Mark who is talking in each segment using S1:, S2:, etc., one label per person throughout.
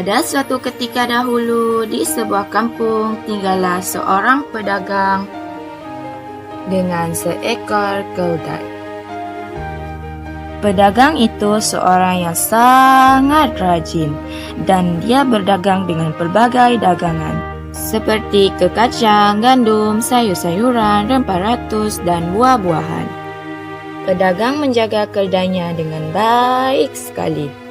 S1: Pada suatu ketika dahulu, di sebuah kampung tinggallah seorang pedagang dengan seekor keldai. Pedagang itu seorang yang sangat rajin dan dia berdagang dengan pelbagai dagangan seperti kekacang, gandum, sayur-sayuran, rempah ratus dan buah-buahan. Pedagang menjaga keldainya dengan baik sekali.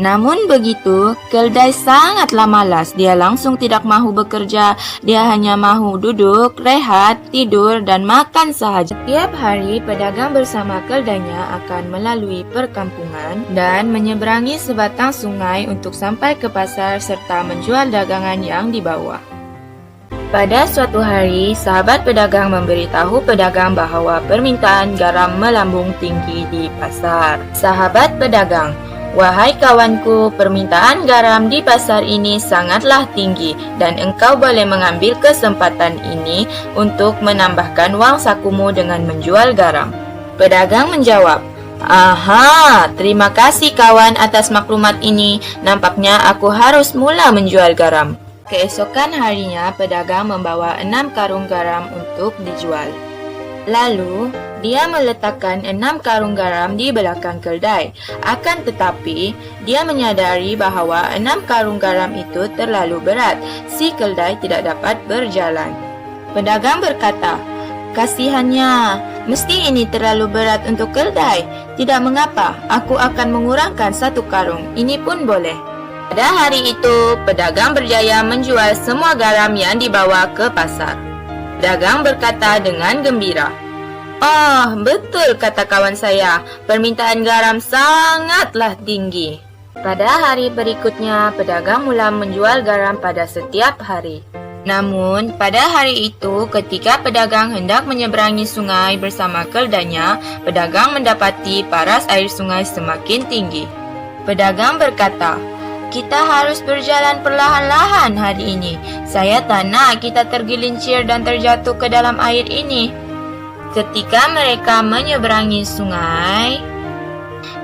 S1: Namun begitu, keldai sangatlah malas. Dia langsung tidak mahu bekerja. Dia hanya mahu duduk, rehat, tidur dan makan sahaja. Tiap hari, pedagang bersama keldainya akan melalui perkampungan dan menyeberangi sebatang sungai untuk sampai ke pasar serta menjual dagangan yang dibawa. Pada suatu hari, sahabat pedagang memberitahu pedagang bahawa permintaan garam melambung tinggi di pasar. Sahabat pedagang, "Wahai kawanku, permintaan garam di pasar ini sangatlah tinggi dan engkau boleh mengambil kesempatan ini untuk menambahkan wang sakumu dengan menjual garam." Pedagang menjawab, "Aha, terima kasih kawan atas maklumat ini. Nampaknya aku harus mula menjual garam." Keesokan harinya, pedagang membawa 6 karung garam untuk dijual. Lalu, dia meletakkan 6 karung garam di belakang keldai. Akan tetapi, dia menyadari bahawa 6 karung garam itu terlalu berat. Si keldai tidak dapat berjalan. Pedagang berkata, "Kasihannya, mesti ini terlalu berat untuk keldai. Tidak mengapa, aku akan mengurangkan 1 karung. Ini pun boleh." Pada hari itu, pedagang berjaya menjual semua garam yang dibawa ke pasar. Pedagang berkata dengan gembira, "Oh, betul kata kawan saya, permintaan garam sangatlah tinggi." Pada hari berikutnya, pedagang mula menjual garam pada setiap hari. Namun, pada hari itu, ketika pedagang hendak menyeberangi sungai bersama keldainya, pedagang mendapati paras air sungai semakin tinggi. Pedagang berkata, "Kita harus berjalan perlahan-lahan hari ini. Saya tak nak kita tergelincir dan terjatuh ke dalam air ini." Ketika mereka menyeberangi sungai,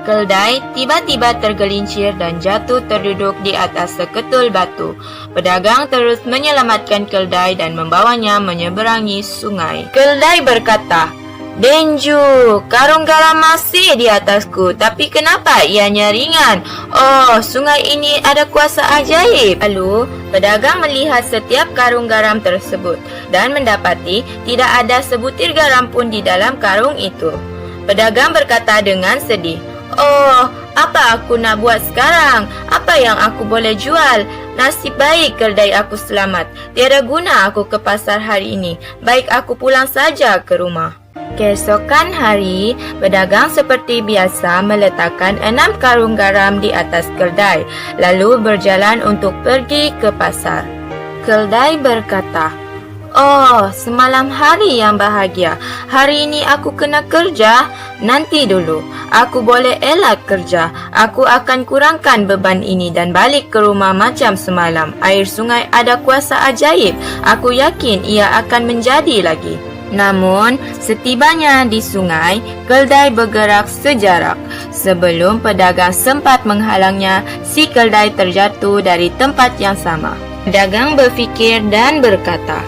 S1: keldai tiba-tiba tergelincir dan jatuh terduduk di atas seketul batu. Pedagang terus menyelamatkan keldai dan membawanya menyeberangi sungai. Keldai berkata, "Denju, karung garam masih di atasku, tapi kenapa ianya ringan? Oh, sungai ini ada kuasa ajaib." Lalu, pedagang melihat setiap karung garam tersebut dan mendapati tidak ada sebutir garam pun di dalam karung itu. Pedagang berkata dengan sedih, "Oh, apa aku nak buat sekarang? Apa yang aku boleh jual? Nasib baik keldai aku selamat. Tiada guna aku ke pasar hari ini. Baik aku pulang saja ke rumah." Keesokan hari, pedagang seperti biasa meletakkan 6 karung garam di atas keldai, lalu berjalan untuk pergi ke pasar. Keldai berkata, "Oh, semalam hari yang bahagia. Hari ini aku kena kerja. Nanti dulu, aku boleh elak kerja. Aku akan kurangkan beban ini dan balik ke rumah macam semalam. Air sungai ada kuasa ajaib. Aku yakin ia akan menjadi lagi." Namun, setibanya di sungai, keldai bergerak sejarak. Sebelum pedagang sempat menghalangnya, si keldai terjatuh dari tempat yang sama. Pedagang berfikir dan berkata,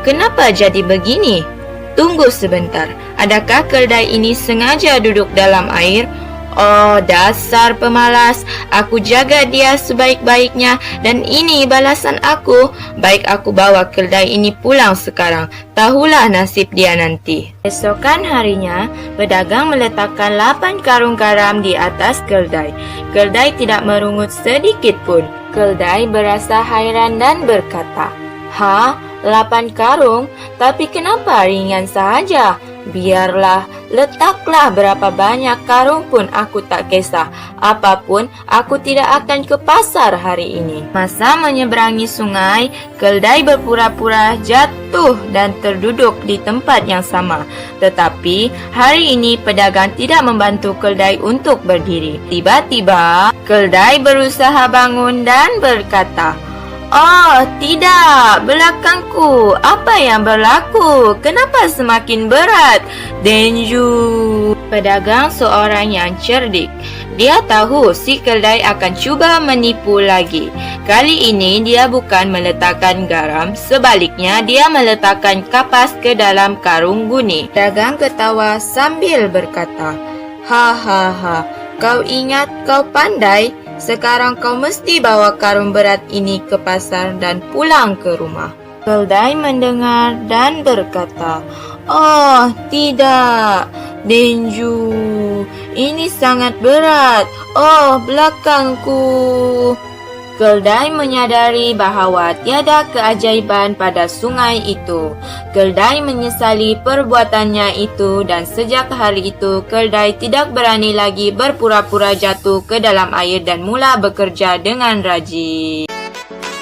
S1: "Kenapa jadi begini? Tunggu sebentar, adakah keldai ini sengaja duduk dalam air? Oh, dasar pemalas, aku jaga dia sebaik-baiknya dan ini balasan aku. Baik aku bawa keldai ini pulang sekarang, tahulah nasib dia nanti." Esokan harinya, pedagang meletakkan 8 karung garam di atas keldai. Keldai tidak merungut sedikit pun. Keldai berasa hairan dan berkata, 8 karung? Tapi kenapa ringan sahaja? Biarlah, letaklah berapa banyak karung pun aku tak kisah. Apapun, aku tidak akan ke pasar hari ini." Masa menyeberangi sungai, keldai berpura-pura jatuh dan terduduk di tempat yang sama. Tetapi, hari ini pedagang tidak membantu keldai untuk berdiri. Tiba-tiba, keldai berusaha bangun dan berkata, "Oh, tidak, belakangku. Apa yang berlaku? Kenapa semakin berat?" Denju. Pedagang seorang yang cerdik. Dia tahu si keldai akan cuba menipu lagi. Kali ini dia bukan meletakkan garam, sebaliknya dia meletakkan kapas ke dalam karung guni. Dagang ketawa sambil berkata, "Hahaha, kau ingat kau pandai? Sekarang kau mesti bawa karung berat ini ke pasar dan pulang ke rumah." Keldai mendengar dan berkata, "Oh, tidak, Denju. Ini sangat berat. Oh, belakangku." Keldai menyadari bahawa tiada keajaiban pada sungai itu. Keldai menyesali perbuatannya itu dan sejak hari itu keldai tidak berani lagi berpura-pura jatuh ke dalam air dan mula bekerja dengan rajin.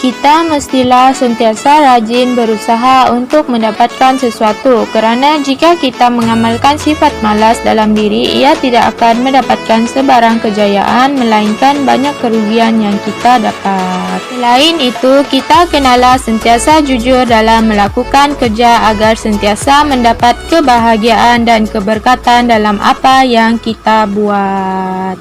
S1: Kita mestilah sentiasa rajin berusaha untuk mendapatkan sesuatu, kerana jika kita mengamalkan sifat malas dalam diri, ia tidak akan mendapatkan sebarang kejayaan melainkan banyak kerugian yang kita dapat. Selain itu, kita kenalah sentiasa jujur dalam melakukan kerja agar sentiasa mendapat kebahagiaan dan keberkatan dalam apa yang kita buat.